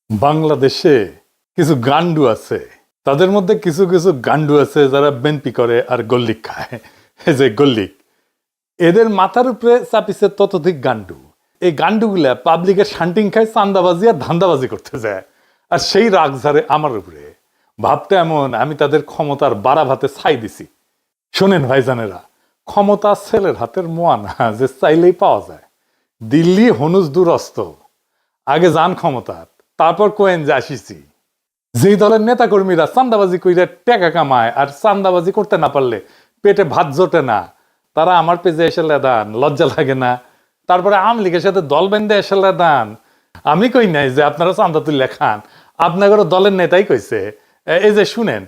বাংলাদেশে কিছু গান্ডু আছে, তাদের মধ্যে কিছু কিছু গান্ডু আছে যারা বেনপি করে আর গল্লিক খায়। এই যে গল্লিক, এদের মাথার উপরে চাপিছে ততোধিক গান্ডু। এই গান্ডুগুলা পাবলিকের শান্টিং খায়, চান্দাবাজি আর ধান্দাবাজি করতে যায়, আর সেই রাগ ঝাড়ে আমার উপরে। ভাবতে এমন আমি তাদের ক্ষমতার বাড়া ভাতে ছাই দিছি। শোনেন ভাইজানেরা, ক্ষমতা ছেলের হাতের মোয়া না যে চাইলেই পাওয়া যায়। দিল্লি হনুজ দুরস্ত, আগে যান ক্ষমতার, তারপর কোয়েন যে আসিছি। যেই দলের নেতা কর্মীরা চান্দাবাজি কইরা টাকা কামায় আর চান্দাবাজি করতে না পারলে পেটে ভাত জোটে না, তারা আমার পেজে এসে লেদান, লজ্জা লাগে না? তারপরে আওয়ামী লীগের সাথে দল বেঁধে এসে লেদান। আমি কই নাই যে আপনারা চান্দা তুলে খান, আপনাদের দলের নেতাই কইছে। এই যে শুনেন,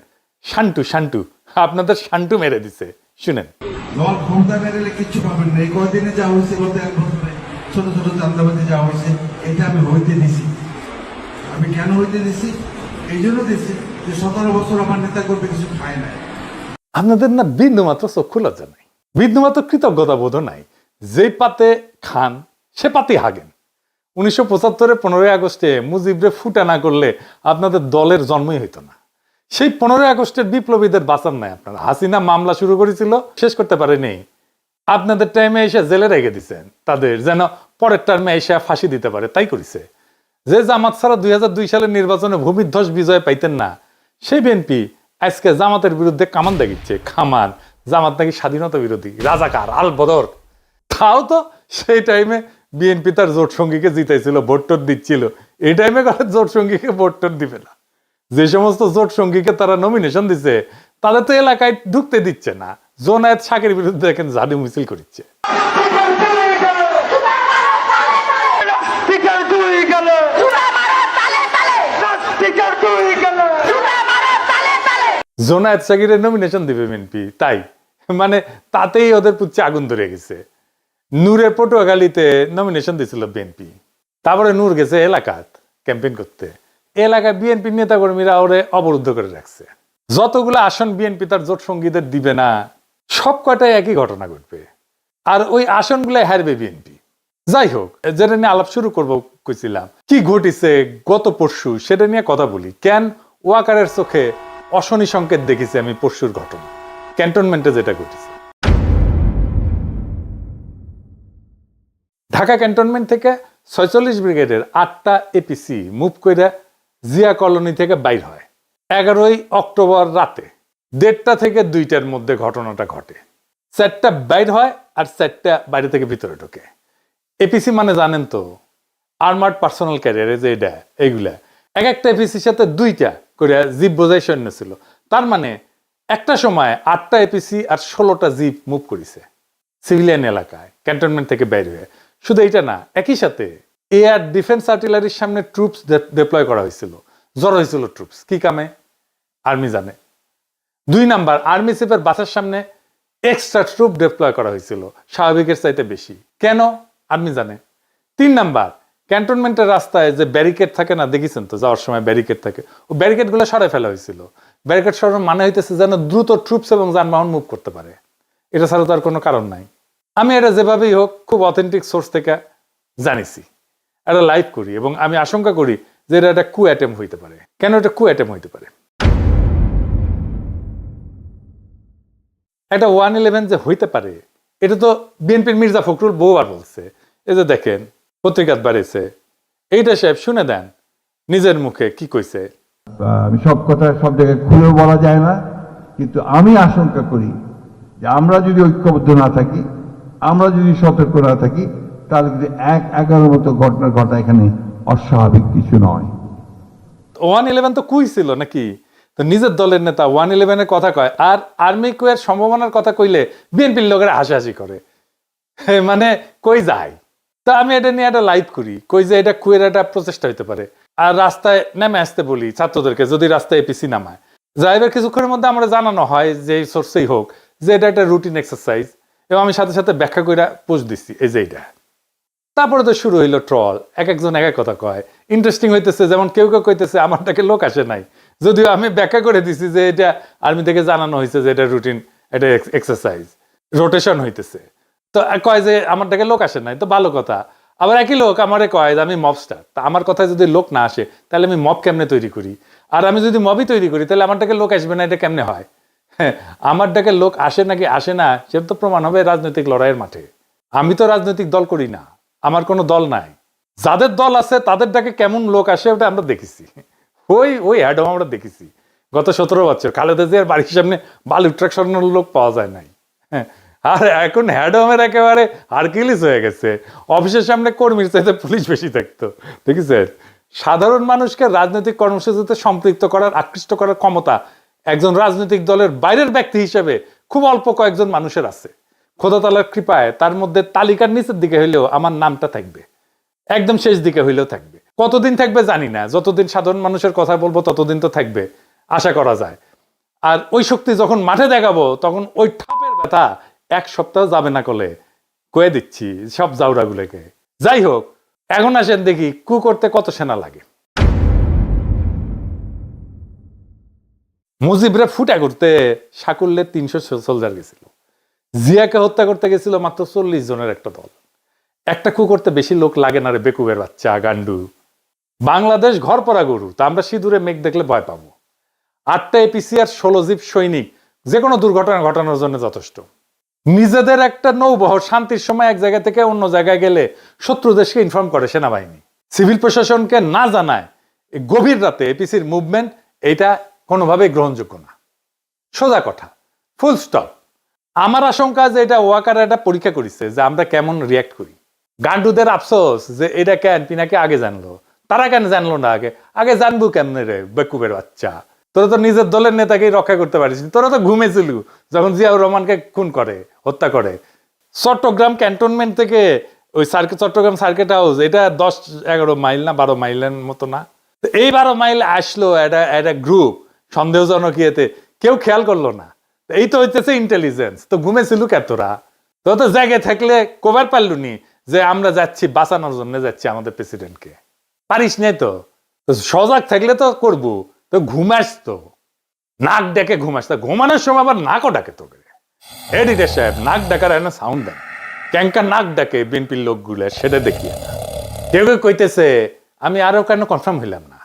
শান্টু শান্টু আপনাদের শান্টু মেরে দিছে, শুনেন। দল ক্ষমতা মেরেলে কিচ্ছু পাবেন না। এই কয়দিনে যা হয়েছে, গত এক বছরে ছোট ছোট চান্দাবাজি যা হয়েছে, এটা আমি হইতে দিছি। আমি কেন হইতে দিছি? এই জন্য দিছি যে 17 বছর আমার নেতা করবে কিছু খায় না। আপনাদের না বিন্দু মাত্র চক্ষু লজ্জা নাই, বিন্দু মাত্র কৃতজ্ঞতা বোধ নাই। যে পাতে খান সে পাতে হাগেন। 1975 15ই আগস্টে মুজিবরে ফুটা না করলে আপনাদের দলের জন্মই হইতো না। সেই 15ই আগস্টের বিপ্লবীদের বাঁচান নাই আপনারা। হাসিনা মামলা শুরু করেছিল, শেষ করতে পারেনি। আপনাদের টাইমে এসে জেলে রেখে দিচ্ছেন তাদের, যেন পরের টার্মে এসে ফাঁসি দিতে পারে, তাই করেছে। যে জামাত ছাড়া 2002 সালের নির্বাচনে ভূমিধ্বস বিজয় পাইতেন না, সেই বিএনপি আজকে জামাতের বিরুদ্ধে কামান দেখিচ্ছে। খামান জামাত নাকি স্বাধীনতা বিরোধী, রাজাকার, আল বদর। তাও তো সেই টাইমে বিএনপি তার জোট সঙ্গীকে জিতাইছিল, ভোট টোট দিচ্ছিল। এই টাইমে জোট সঙ্গীকে ভোট টোট দিবে না। যে সমস্ত জোট সঙ্গীকে তারা নমিনেশন দিচ্ছে, তাদের তো এলাকায় ঢুকতে দিচ্ছে না। জোনায়েত শাকের বিরুদ্ধে দেখেন ঝাড়ু মিছিল করছে। জোনায়েত শাকিরের নমিনেশন দিবে বিএনপি, তাই মানে তাতেই ওদের পুচ্ছে আগুন ধরে গেছে। নূরের পটুয়াখালীতে নমিনেশন দিয়েছিল বিএনপি, তারপরে নূর গেছে এলাকাত ক্যাম্পেইন করতে। এলাকায় বিএনপি নেতা কর্মীরা ওরে অবরুদ্ধ করে রাখছে। যতগুলো আসন বিএনপি তার জোট সঙ্গীদের দিবে না, সব কটাই একই ঘটনা ঘটবে, আর ওই আসনগুলাই হারবে বিএনপি। যাই হোক, যেটা নিয়ে আলাপ শুরু করবো কইছিলাম, কি ঘটিছে গত পরশু সেটা নিয়ে কথা বলি। কেন ওয়াকারের চোখে অশনি সংকেত দেখেছি আমি পরশুর ঘটনা, ক্যান্টনমেন্টে যেটা ঘটেছে। ঢাকা ক্যান্টনমেন্ট থেকে 46 ব্রিগেডের 8টা এপিসি মুভ করে জিয়া কলোনি থেকে বাইর হয় 11ই অক্টোবর রাতে 1:30 থেকে 2টার মধ্যে ঘটনাটা ঘটে। 4টা বাইর হয় আর 4টা বাইরে থেকে ভিতরে ঢোকে। এপিসি মানে জানেন তো, আর্মার্ড পার্সোনাল ক্যারিয়ারে, যে এটা এইগুলা এক একটা এপিসির সাথে 2টা করে জিপ বোঝাই সৈন্য ছিল। তার মানে একটা সময় 8টা এপিসি আর 16টা জিপ মুভ করেছে সিভিলিয়ান এলাকায় ক্যান্টনমেন্ট থেকে বাইর হয়ে। শুধু এইটা না, একই সাথে এয়ার ডিফেন্স আর্টিলারির সামনে ট্রুপস ডিপ্লয় করা হয়েছিল। জড়ো হয়েছিল ট্রুপস, কি কামে আর্মি জানে। 2 নাম্বার, আর্মি চিফের বাসার সামনে এক্সট্রা ট্রুপ ডিপ্লয় করা হয়েছিল, স্বাভাবিকের চাইতে বেশি। কেন আর্মি জানে। 3 নাম্বার, ক্যান্টনমেন্টের রাস্তায় যে ব্যারিকেড থাকে না, দেখেছেন তো যাওয়ার সময় ব্যারিকেড থাকে, ও ব্যারিকেড গুলো সরাই ফেলা হয়েছিল। ব্যারিকেড সরানোর মানে হইতেছে যেন দ্রুত ট্রুপস এবং যানবাহন মুভ করতে পারে। এটা ছাড়া তো আর কোনো কারণ নাই। আমি এটা যেভাবেই হোক খুব অথেন্টিক সোর্স থেকে জানিছি, এটা লাইভ করি, এবং আমি আশঙ্কা করি যে এটা একটা কু অ্যাটেম্প হইতে পারে। কেন এটা কু অ্যাটেম্প হইতে পারে? এটা 111 যে হইতে পারে, এটা তো বিএনপির মির্জা ফখরুল বহুবার বলছে। এই যে দেখেন পত্রিকাত বাড়িছে, এইটা সাহেব শুনে দেন নিজের মুখে কি কইছে। আমি সব কথা সব জায়গায় খুলেও বলা যায় না, কিন্তু আমি আশঙ্কা করি যে আমরা যদি ঐক্যবদ্ধ না থাকি, আমরা যদি সতর্ক না থাকি, তাহলে কিন্তু 1-11 মতো ঘটনা ঘটা এখানে অস্বাভাবিক কিছু নয়। 111 তো কুই ছিল নাকি? তো নিজের দলের নেতা 111 এর কথা কয়, আর আর্মি কুয়ের সম্ভাবনার কথা কইলে বিএনপির লোকেরা হাসাহাসি করে। মানে কই যায়। তা আমি এটা নিয়ে একটা লাইভ করি, কই যে এটা কুয়ের একটা প্রচেষ্টা হইতে পারে। আর রাস্তায় নেমে আসতে বলি ছাত্রদেরকে, যদি রাস্তায় এপিসি নামায়। যাইবার কিছুক্ষণের মধ্যে আমরা জানানো হয় যে সোর্সেই হোক যে এটা একটা রুটিন এক্সারসাইজ, এবং আমি সাথে সাথে ব্যাখ্যা করে পোস্ট দিচ্ছি এই যে এইটা। তারপরে তো শুরু হইলো ট্রল, এক একজন এক এক কথা কয়। ইন্টারেস্টিং হইতেছে, যেমন কেউ কেউ কইতেছে আমারটাকে লোক আসে নাই, যদিও আমি ব্যাখ্যা করে দিছি যে এটা আর্মি থেকে জানানো হয়েছে যে এটা রুটিন, এটা এক্সারসাইজ, রোটেশন হইতেছে। তো কয় যে আমারটাকে লোক আসে নাই, তো ভালো কথা। আবার একই লোক আমারে কয় যে আমি মবস্টার, তা আমার কথায় যদি লোক না আসে তাহলে আমি মব কেমনে তৈরি করি? আর আমি যদি মবই তৈরি করি তাহলে আমার ডাকে লোক আসবে না, এটা কেমনে হয়? হ্যাঁ, আমার ডাকে লোক আসে নাকি আসে না সেটা তো প্রমাণ হবে রাজনৈতিক লড়াইয়ের মাঠে। আমি তো রাজনৈতিক দল করি না, আমার কোনো দল নাই। যাদের দল আছে তাদের ডাকে কেমন লোক আসে ওটা আমরা দেখেছি, ওই অ্যাডম আমরা দেখেছি গত 17 বছর। খালেদা জিয়ার বাড়ির সামনে বালু ট্রাক সরানোর লোক পাওয়া যায় নাই। হ্যাঁ, আর এখন হ্যাডমের একেবারে হারকিলিস হয়ে গেছে, অফিসের সামনে কর্মীর চাইতে পুলিশ বেশি থাকতো, দেখেছেন? সাধারণ মানুষকে রাজনৈতিক কর্মসূচিতে সম্পৃক্ত করার, আকৃষ্ট করার ক্ষমতা একজন রাজনৈতিক দলের বাইরের ব্যক্তি হিসেবে খুব অল্প কয়েকজন মানুষের আছে। খোদা তাআলার কৃপায় তার মধ্যে তালিকার নিচের দিকে হইলেও আমার নামটা থাকবে, একদম শেষ দিকে হইলেও থাকবে। কতদিন থাকবে জানি না, যতদিন সাধারণ মানুষের কথা বলবো ততদিন তো থাকবে, আশা করা যায়। আর ওই শক্তি যখন মাঠে দেখাবো তখন ওই ঠাপের ব্যথা 1 সপ্তাহ যাবে না, কলে কয়ে দিচ্ছি সব জাউরাগুলোকে। যাই হোক, এখন আসেন দেখি কু করতে কত সেনা লাগে। মুজিবরে ফুটা করতে সাকুল্যে 300 সোলজার গেছিল, জিয়াকে হত্যা করতে গেছিল মাত্র 40 জনের একটা দল। একটা কু করতে বেশি লোক লাগে না রে বেকুবের বাচ্চা গান্ডু। বাংলাদেশ ঘর পরা গরু, তা আমরা সিঁদুরে মেঘ দেখলে ভয় পাবো। 8টা এপিসি আর 16 জিপ সৈনিক যে কোনো দুর্ঘটনা ঘটানোর জন্য যথেষ্ট। নিজেদের একটা নৌবহর শান্তির সময় এক জায়গা থেকে অন্য জায়গায় গেলে শত্রু দেশকে ইনফর্ম করে সেনাবাহিনী, সিভিল প্রশাসনকে না জানায় গভীর রাতে এপিসির মুভমেন্ট, এটা কোনোভাবেই গ্রহণযোগ্য না। সোজা কথা, ফুল স্টপ। আমার আশঙ্কা যে এটা ওয়াকার একটা পরীক্ষা করেছে যে আমরা কেমন রিয়াক্ট করি। গান্ডুদের আফসোস যে এটা কেন পিনাকে আগে জানলো, তারা কেন জানলো না আগে? আগে জানবো কেমনে রে বেকুবের বাচ্চা, তোরা তো নিজের দলের নেতাকেই রক্ষা করতে পারিস, তোরা তো ঘুমেছিল যখন জিয়াউর রহমানকে খুন করে, হত্যা করে। চট্টগ্রাম ক্যান্টনমেন্ট থেকে ওই চট্টগ্রাম সার্কিট হাউস, এটা 10-11 মাইল না 12 মাইলের মতো না? এই 12 মাইল আসলো একটা গ্রুপ সন্দেহজনক ইয়েতে, কেউ খেয়াল করলো না। এই তো হইতেছে ইন্টেলিজেন্স। তো ঘুমেছিল কে তোরা? তো তো জায়গায় থাকলে কবার পারলুনি যে আমরা যাচ্ছি বাঁচানোর জন্য, যাচ্ছি আমাদের প্রেসিডেন্টকে? পারিস নাই তো। সজাগ থাকলে তো করবো, তো ঘুমাস তো, নাক ডেকে ঘুমাস। তা ঘুমানোর সময় আবার নাকও ডাকে তোকে। এডিটর সাহেব, নাক ডাকার একটা সাউন্ড দেন, ক্যাঙ্কা নাক ডাকে বিএনপির লোকগুলো, সেটা দেখিয়ে না। কেউ কেউ কইতেছে, আমি আরো কেন কনফার্ম হইলাম না,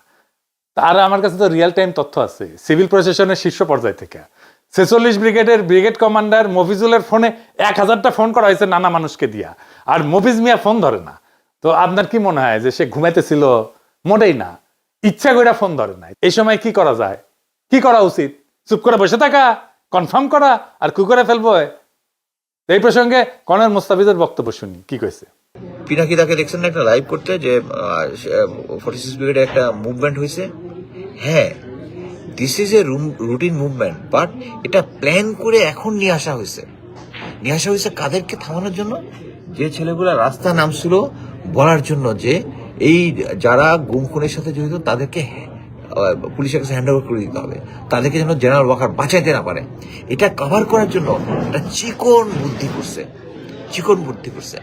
আর আমার কাছে তো রিয়েল টাইম তথ্য আছে সিভিল প্রশাসনের শীর্ষ পর্যায় থেকে। 46 ব্রিগেডের ব্রিগেড কমান্ডার মফিজুলের ফোনে 1000টা ফোন করা হয়েছে নানা মানুষকে দিয়া, আর মফিজ মিয়া ফোন ধরে না। তো আপনার কি মনে হয় যে সে ঘুমাইতেছিল? মোটেই না, ইচ্ছা করে ফোন ধরে না। এই সময় কি করা যায়, কি করা উচিত? চুপ করে বসে থাকা, কনফার্ম করা, আর কি করে ফেলবো? এই প্রসঙ্গে কর্নেল মোস্তাফিজের বক্তব্য শুনি, কি কইছে। পিনাকি তাকে দেখছেন না একটা লাইভ করতে, যে 46 ব্রিগেডে একটা মুভমেন্ট হয়েছে। হ্যাঁ, this is a routine movement, but এটা প্ল্যান করে এখন নিয়ে আসা হয়েছে। কাদেরকে থামানোর জন্য? যে ছেলেগুলা রাস্তা নামছিল বলার জন্য যে এই যারা গুম খুনের সাথে জড়িত তাদেরকে পুলিশের কাছে হ্যান্ড ওভার করে দিতে হবে, তাদেরকে যেন জেনারেল ওয়াকার বাঁচাইতে না পারে। এটা কভার করার জন্য একটা চিকন বুদ্ধি করছে।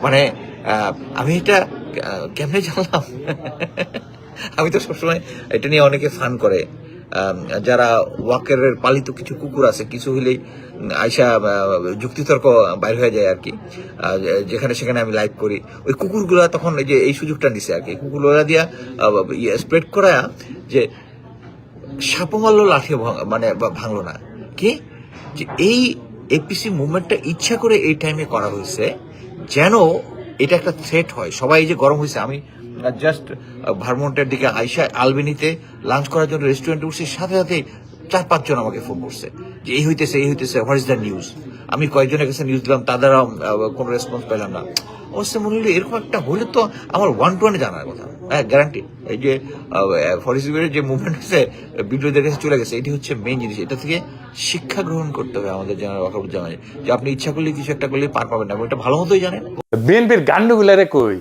মানে আমি এটা কেমনে জানলাম? আমি তো সবসময় এটা নিয়ে অনেকে ফান করে, যারা ওয়াকারের পালিত কিছু কুকুর আছে, কিছু হইলেই আইসা যুক্তিতর্ক বাইর হয়ে যায় আর কি, যেখানে সেখানে আমি লাইভ করি। ওই কুকুরগুলা তখন এই যে এই সুযোগটা নিছে আর কি, কুকুরগুলা দিয়া স্প্রেড করা যে সাপও মারলো লাঠি মানে ভাঙলো না, কি যে এই এপিসি মুভমেন্টটা ইচ্ছা করে এই টাইমে করা হয়েছে যেন এটা একটা থ্রেট হয়। সবাই এই যে গরম হয়েছে, আমি জাস্ট ভারমন্টের দিকে আইসা আলবেনিতে লাঞ্চ করার জন্য রেস্টুরেন্টে উঠছি, সাথে সাথে 4-5 জন আমাকে ফোন করছে যে এই হইতেছে, হোয়াট ইজ দ্য নিউজ। আমি কয়েকজনের কাছে নিউজ দিলাম, তাদেরও কোনো রেসপন্স পেলাম না। অবশ্যই মনে হলো এরকম একটা হলে তো আমার 1-to-1 জানার কথা। হ্যাঁ, গ্যারান্টি। এই যে 46 ব্রিগেডের যে মুভমেন্ট হচ্ছে বিদ্রোহীদের কাছে চলে গেছে, এটি হচ্ছে মেইন জিনিস। এটা থেকে শিক্ষা গ্রহণ করতে হবে আমাদের জেনারেল ওয়াকারুজ্জামান, যে আপনি ইচ্ছা করলে কিছু একটা করলে পার পাবেন না, এটা ভালো মতোই জানেন। বিএনপির গান্ডুগুলারে কই,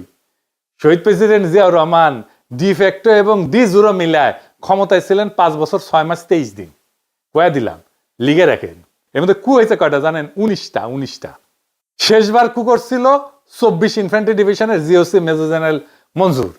শহীদ president Ziaur Rahman de facto এবং ডি জুরো মিলায় ক্ষমতায় ছিলেন 5 বছর 6 মাস 23 দিন। কয়া দিলাম, লিগে রাখেন। এর মধ্যে কু হয়েছে কয়টা জানেন? 19টা। শেষবার কু করছিল 24 ইনফ্যান্ট্রি ডিভিশনের জিওসি মেজর জেনারেল মঞ্জুর,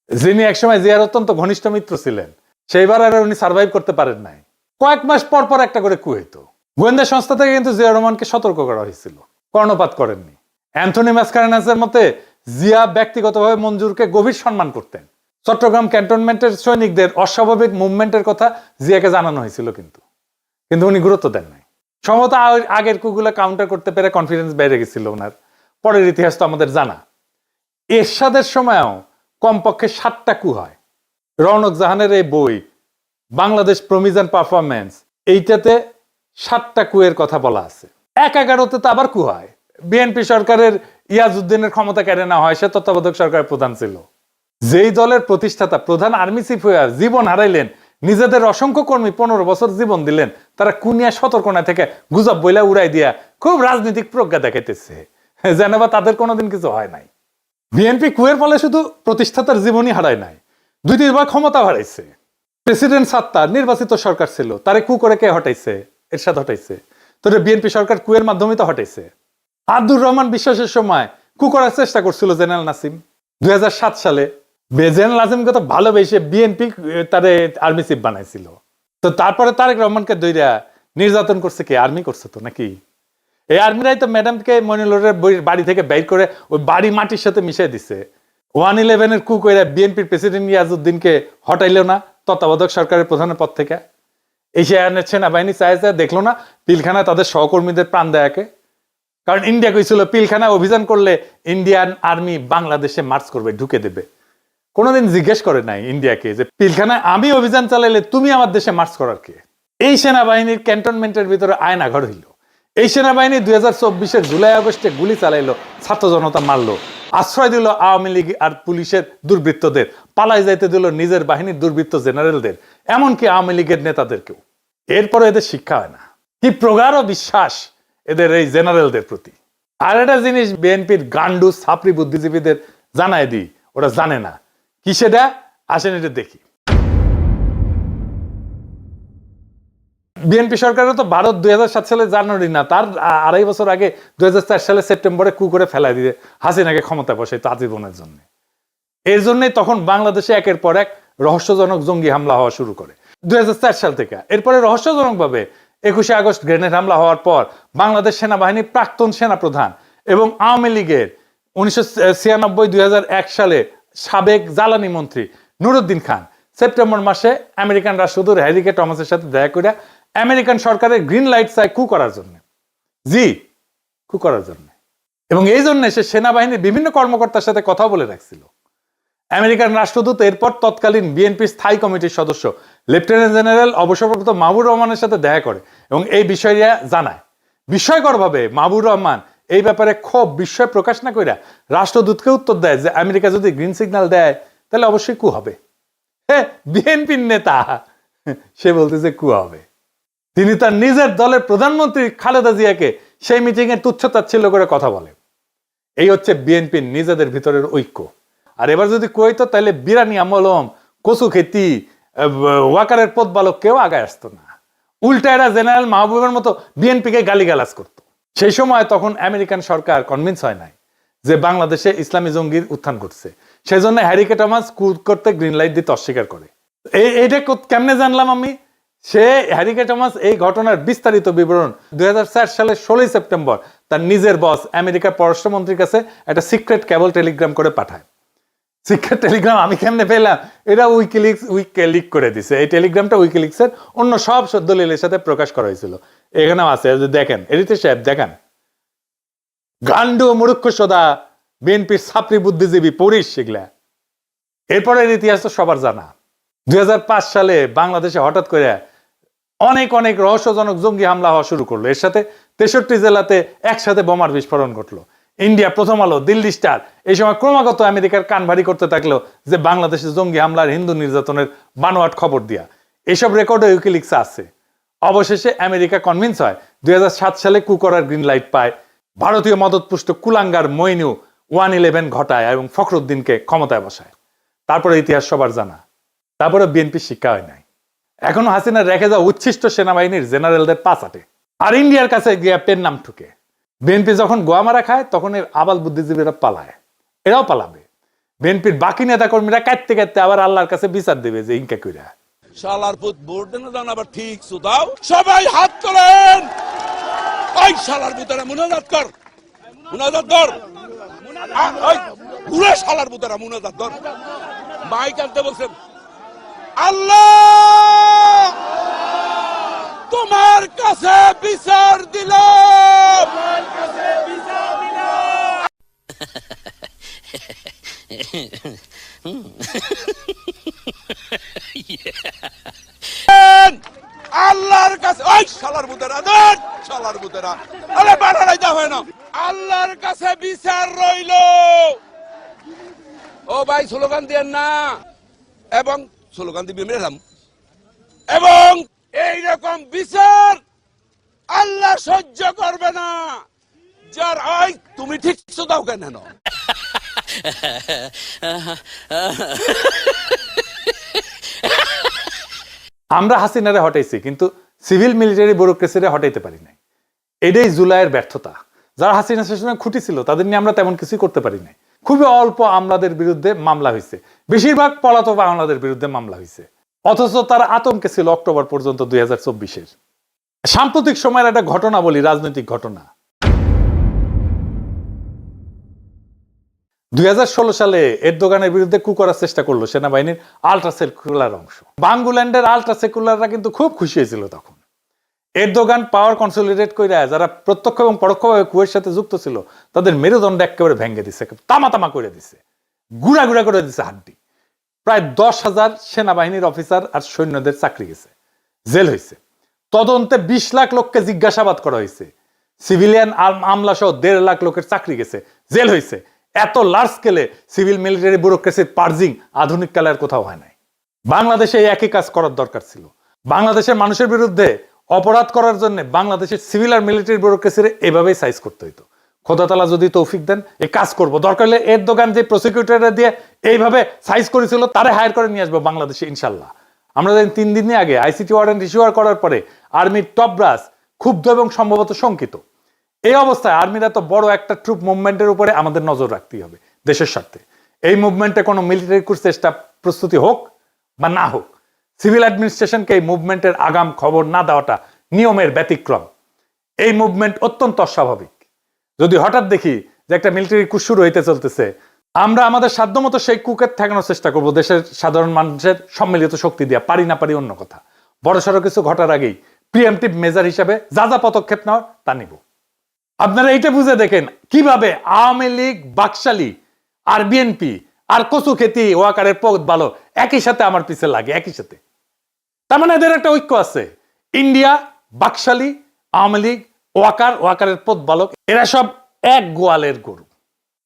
যিনি একসময় জিয়ার অত্যন্ত ঘনিষ্ঠ মিত্র ছিলেন। সেইবার আর উনি সার্ভাইভ করতে পারেন নাই। কয়েক মাস পর পর একটা করে কু হইতো। গোয়েন্দা সংস্থা থেকে কিন্তু জিয়াউর রহমানকে সতর্ক করা হয়েছিল, কর্ণপাত করেননি। অ্যান্থনি ম্যাসকারেনাসের মতে জিয়া ব্যক্তিগতভাবে মঞ্জুরকে গভীর সম্মান করতেন। চট্টগ্রাম ক্যান্টনমেন্টের সৈনিকদের অস্বাভাবিক মুভমেন্টের কথা জিয়াকে জানানো হয়েছিল, কিন্তু উনি গুরুত্ব দেন নাই। সম্ভবত আগের কুগুলা কাউন্টার করতে পেরে কনফিডেন্স বেড়ে গেছিল ওনার। পরের ইতিহাস তো আমাদের জানা। এরশাদের সময়ও কমপক্ষে 7টা কু হয়। রওনক জাহানের এই বই বাংলাদেশ প্রমিজ অ্যান্ড পারফরমেন্স, এইটাতে 7টা কুয়ের কথা বলা আছে। 11-তে তো আবার কু হয়। বিএনপি সরকারের ইয়াজউদ্দিনের ক্ষমতা কেড়ে নেওয়া হয়, সে তত্ত্বাবধায়ক সরকারের প্রধান ছিল। যেই দলের প্রতিষ্ঠাতা প্রধান আর্মি চিফ হয়ে জীবন হারাইলেন, নিজেদের অসংখ্য কর্মী 15 বছর জীবন দিলেন, তারা কুনিয়া সতর্কনা থেকে গুজব বইলা উড়াই দিয়া খুব রাজনৈতিক প্রজ্ঞা দেখাইতেছে, যেন বা তাদের কোনোদিন কিছু হয় নাই। বিএনপি কুয়ের ফলে শুধু প্রতিষ্ঠাতার জীবনই হারায় নাই, 2-3 বার ক্ষমতা হারাইছে। প্রেসিডেন্ট সাত্তার নির্বাচিত সরকার ছিল, তারে কু করে কে হটাইছে? এরশাদ হটাইছে। তোরে বিএনপি সরকার কুয়ের মাধ্যমে তো হটাইছে। আব্দুর রহমান বিশ্বাসের সময় কু করার চেষ্টা করছিল জেনারেল নাসিম। 2007 সালে জেনারেল নাসিমকে তো ভালোবেসে বিএনপি তারে আর্মি চিফ বানাইছিল। তো তারপরে তারেক রহমানকে দইরা নির্যাতন করছে কে? আর্মি করছে তো নাকি? এই আর্মিরাই তো ম্যাডামকে মনিলরের বাড়ি থেকে বের করে ওই বাড়ি মাটির সাথে মিশিয়ে দিছে। 111-এর কু কইরা বিএনপির প্রেসিডেন্ট ইয়াজউদ্দিনকে হটাইলো না তত্ত্বাবধায়ক সরকারের প্রধানের পদ থেকে। এই সেনাবাহিনী চাইছে, দেখলো না পিলখানায় তাদের সহকর্মীদের প্রাণ দেয়াকে? কারণ ইন্ডিয়া কইছিল পিলখানায় অভিযান করলে ইন্ডিয়ান আর্মি বাংলাদেশে মার্চ করবে, ঢুকে দেবে। কোনোদিন জিজ্ঞেস করে নাই ইন্ডিয়াকে যে পিলখানায় আমি অভিযান চালাইলে তুমি আমার দেশে মার্চ করার কে? এই সেনাবাহিনীর ক্যান্টনমেন্টের ভিতরে আয়নাঘর হইল। এই সেনাবাহিনী 2024-এর জুলাই আগস্টে গুলি চালাইলো, ছাত্র জনতা মারলো, আশ্রয় দিল আওয়ামী লীগ আর পুলিশের দুর্বৃত্তদের, পালাই যাইতে দিল নিজের বাহিনীর দুর্বৃত্ত জেনারেলদের, এমনকি আওয়ামী লীগের নেতাদেরকেও। এরপরে এদের শিক্ষা হয় না। কি প্রগাঢ় বিশ্বাস এদের এই জেনারেলদের প্রতি। আর একটা জিনিস বিএনপির গান্ডু ছাপরি বুদ্ধিজীবীদের জানায় দিই, ওরা জানে না কি সেটা। আসেন এটা দেখি। বিএনপি সরকারও তো ভারত 2007 সালে জানুয়ারি না, তার 2.5 বছর আগে 2004 সালে সেপ্টেম্বরে কু করে ফেলাই দিয়ে হাসিনাকে ক্ষমতা বসাই তো আজীবনের জন্য। এর জন্যই তখন বাংলাদেশে একের পর এক রহস্যজনক জঙ্গি হামলা হওয়া শুরু করে 2004 সাল থেকে। এরপরে রহস্যজনক ভাবে 21শে আগস্ট গ্রেনেড হামলা হওয়ার পর বাংলাদেশ সেনাবাহিনীর প্রাক্তন সেনাপ্রধান এবং আওয়ামী লীগের 1996-2001 সালে সাবেক জ্বালানি মন্ত্রী নুরুদ্দিন খান সেপ্টেম্বর মাসে আমেরিকান রাষ্ট্রদূত হ্যারি কে টমাসের সাথে দেখা করে আমেরিকান সরকারের গ্রিন লাইট চায় কু করার জন্য। কু করার জন্য। এবং এই জন্য সে সেনাবাহিনীর বিভিন্ন কর্মকর্তার সাথে কথা বলে রাখছিল। আমেরিকান রাষ্ট্রদূত এরপর তৎকালীন বিএনপির স্থায়ী কমিটির সদস্য লেফটেন্যান্ট জেনারেল অবসরপ্রাপ্ত মাহবুবুর রহমানের সাথে দেখা করে এবং এই বিষয়টা জানায়। বিস্ময়করভাবে মাহবুবুর রহমান এই ব্যাপারে ক্ষোভ বিস্ময় প্রকাশ না কইরা রাষ্ট্রদূতকে উত্তর দেয় যে আমেরিকা যদি গ্রিন সিগন্যাল দেয় তাহলে অবশ্যই কু হবে। হ্যাঁ, বিএনপির নেতা সে বলতেছে কু হবে। তিনি তার নিজের দলের প্রধানমন্ত্রী খালেদা জিয়াকে সেই মিটিং এ তুচ্ছতাচ্ছিল্য করে কথা বলে। এই হচ্ছে বিএনপির নিজেদের ভিতরের ঐক্য। আর এবার যদি কইতো তাহলে বিরানি আমলম, কচু খেতি, ওয়াকারের পথবালক কেউ আগায় আসতো না। উল্টা এরা জেনারেল মাহবুবের মতো বিএনপিকে গালিগালাজ করতো। সেই সময় তখন আমেরিকান সরকার কনভিন্স হয় নাই যে বাংলাদেশে ইসলামী জঙ্গির উত্থান ঘটছে। সেই জন্য হ্যারি কে টমাস করতে গ্রিন লাইট দিতে অস্বীকার করে। এইটা কেমনে জানলাম আমি? সে হ্যারি কে টমাস এই ঘটনার বিস্তারিত বিবরণ 2004 সালের 16 সেপ্টেম্বর তার নিজের বস আমেরিকার পররাষ্ট্রমন্ত্রীর কাছে একটা সিক্রেট কেবল টেলিগ্রাম করে পাঠায়। সিক্রেট টেলিগ্রাম আমি কেমনে পেলাম? এটা উইকিলিক করে দিছে। এই টেলিগ্রামটা উইকিলিক্সের অন্য সব দলিলের সাথে প্রকাশ করা হয়েছিল। এখানেও আছে, দেখেন এডিটর সাহেব দেখেন। গান্ডু মূর্খ সদা বিএনপির ছাত্রী বুদ্ধিজীবী পড়িস সেগুলা। এরপরের ইতিহাস তো সবার জানা। 2005 সালে বাংলাদেশে হঠাৎ করে অনেক অনেক রহস্যজনক জঙ্গি হামলা হওয়া শুরু করলো। এর সাথে 63 জেলাতে একসাথে বোমার বিস্ফোরণ ঘটলো। ইন্ডিয়া, প্রথম আলো, দিল্লি স্টার এই সময় ক্রমাগত আমেরিকার কান ভারী করতে থাকলো যে বাংলাদেশে জঙ্গি হামলার, হিন্দু নির্যাতনের বানোয়াট খবর দিয়া। এসব রেকর্ডে উইকিলিক্সে আছে। অবশেষে আমেরিকা কনভিন্স হয়, 2007 সালে কু করার গ্রিন লাইট পায়। ভারতীয় মদতপুষ্ট কুলাঙ্গার মইনু 111 ঘটায় এবং ফখরুদ্দিনকে ক্ষমতায় বসায়। তারপরে ইতিহাস সবার জানা। তারপরে বিএনপি শিক্ষা হয় নাই। এখনো হাসিনা রেখে যাওয়া উচ্ছিষ্ট সেনাবাহিনীর জেনারেলদের পা চাটে আর ইন্ডিয়ার কাছে গিয়ে পেন নাম ঠুকে। বিএনপি যখন গোয়া মারা খায় তখন এর আবাল বুদ্ধিজীবীরা পালায়, এরাও পালাবে। বিএনপির বাকি নেতাকর্মীরা কাটতে কাটতে আবার আল্লাহর কাছে বিচার দেবে যে ইনকা কইরা শালার পুত ভোট দেন জান আবার ঠিক সুদাও। সবাই হাত তোলেন। ওই শালার পুতরা মুনাজাত কর, মুনাজাত কর। ওই উড়ে শালার বুতারা মুনাজাত ধর মাইক আনতে বলছেন আল্লাহ তোমার কাছে বিচার দিলাম আল্লাহর কাছে ওই শালার বুতারা দেন শালার বুতারা আরে বাড়াই দাও হয় না আল্লাহর কাছে বিচার রইল ও ভাই স্লোগান দেন না এবং স্লোগান দিবি মেলাম এবং এই রকম বিচার আল্লাহ সহ্য করবে না যার ওই তুমি ঠিক দাও কেন আমরা হাসিনারে হটাইছি কিন্তু সিভিল মিলিটারি ব্যুরোক্রেসিরে হটাইতে পারি নাই। এটাই জুলাইয়ের ব্যর্থতা। যারা হাসিনা শাসনে খুঁটি ছিল তাদের নিয়ে আমরা তেমন কিছু করতে পারি নাই। খুবই অল্প আমলাদের বিরুদ্ধে মামলা হয়েছে, বেশিরভাগ পলাতক আমলাদের বিরুদ্ধে মামলা হয়েছে, অথচ তারা আতঙ্কে ছিল অক্টোবর পর্যন্ত 2024-এর। সাম্প্রতিক সময়ের একটা ঘটনা বলি, রাজনৈতিক ঘটনা। 2016 সালে এরদোগানের বিরুদ্ধে কু করার চেষ্টা করলো সেনাবাহিনীর আলট্রা সেকুলার অংশ। বাঙ্গুল্যান্ডের আলট্রা সেকুলাররা কিন্তু খুব খুশি হয়েছিল তখন। এরদোগান পাওয়ার কনসলিডেট করে যারা প্রত্যক্ষ এবং পরোক্ষভাবে কুয়ের সাথে যুক্ত ছিল তাদের মেরুদণ্ড একেবারে ভেঙে দিছে, তামা তামা করে দিছে, গুড়া গুড়া করে দিছে হাড্ডি। প্রায় 10,000 সেনাবাহিনীর অফিসার আর সৈন্যদের চাকরি গেছে, জেল হয়েছে। তদন্তে 20 লাখ লোককে জিজ্ঞাসাবাদ করা হয়েছে, সিভিলিয়ান আমলা সহ 1.5 লাখ লোকের চাকরি গেছে, জেল হয়েছে। এত লার্জ স্কেলে সিভিল মিলিটারি ব্যুরোক্রেসির পার্জিং আধুনিক কালে আর কোথাও হয় নাই। বাংলাদেশে এই একই কাজ করার দরকার ছিল। বাংলাদেশের মানুষের বিরুদ্ধে অপরাধ করার জন্য বাংলাদেশের সিভিল আর মিলিটারি ব্যুরোক্রেসির এভাবেই সাইজ করতে হইতো। খোদা তাআলা যদি তৌফিক দেন এই কাজ করব, দরকার হলে এরদোগান যে প্রসিকিউটররা দিয়ে এইভাবে সাইজ করেছিল তারে হায়ার করে নিয়ে আসবো বাংলাদেশে ইনশাল্লাহ। আমরা জানি 3 দিন আগে আইসিটি ওয়ারেন্ট ইস্যুয়ার করার পরে আর্মির টপ ব্রাস ক্ষুব্ধ এবং সম্ভবত শঙ্কিত। এই অবস্থায় আর্মির এত বড় একটা ট্রুপ মুভমেন্টের উপরে আমাদের নজর রাখতেই হবে দেশের স্বার্থে। এই মুভমেন্টে কোনো মিলিটারি চেষ্টা প্রস্তুতি হোক বা না হোক, সিভিল অ্যাডমিনিস্ট্রেশনকে এই মুভমেন্টের আগাম খবর না দেওয়াটা নিয়মের ব্যতিক্রম। এই মুভমেন্ট অত্যন্ত অস্বাভাবিক। যদি হঠাৎ দেখি যে একটা মিলিটারি কু শুরু হইতে চলতেছে, আমরা আমাদের সাধ্যমতো সেই কুকে ঠেকানোর চেষ্টা করব দেশের সাধারণ মানুষের সম্মিলিত শক্তি দিয়া। পারি না পারি অন্য কথা, বড়সড় কিছু ঘটার আগেই প্রিএমটিভ মেজার হিসাবে যা যা পদক্ষেপ নেওয়ার তা নিব। আপনারা এইটা বুঝে দেখেন কিভাবে আওয়ামী লীগ, বাকশালী আর বিএনপি আর কচু খেতি ওয়াকারের পদ ভালো একই সাথে আমার পিছে লাগে, একই সাথে। তার মানে এদের একটা ঐক্য আছে। ইন্ডিয়া, বাকশালী, আওয়ামী লীগ, ওয়াকারের পদ বালক, এরা সব এক গোয়ালের গরু।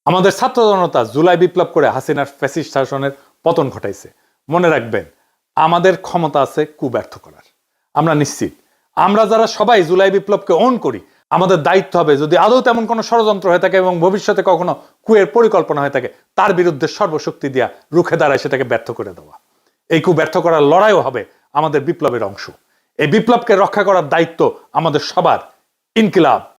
আমাদের ছাত্র জনতা জুলাই বিপ্লব করে হাসিনার ফ্যাসিস্ট শাসনের পতন ঘটাইছে। মনে রাখবেন, আমাদের ক্ষমতা আছে কু ব্যর্থ করার। আমরা নিশ্চিত আমরা যারা সবাই জুলাই বিপ্লবকে অন করি, আমাদের দায়িত্ব হবে যদি আদৌ তেমন কোনো ষড়যন্ত্র হয়ে থাকে এবং ভবিষ্যতে কখনো কুয়ের পরিকল্পনা হয়ে থাকে, তার বিরুদ্ধে সর্বশক্তি দিয়া রুখে দাঁড়ায় সেটাকে ব্যর্থ করে দেওয়া। এই কু ব্যর্থ করার লড়াইও হবে আমাদের বিপ্লবের অংশ। এই বিপ্লবকে রক্ষা করার দায়িত্ব আমাদের সবার। ইনকিলাব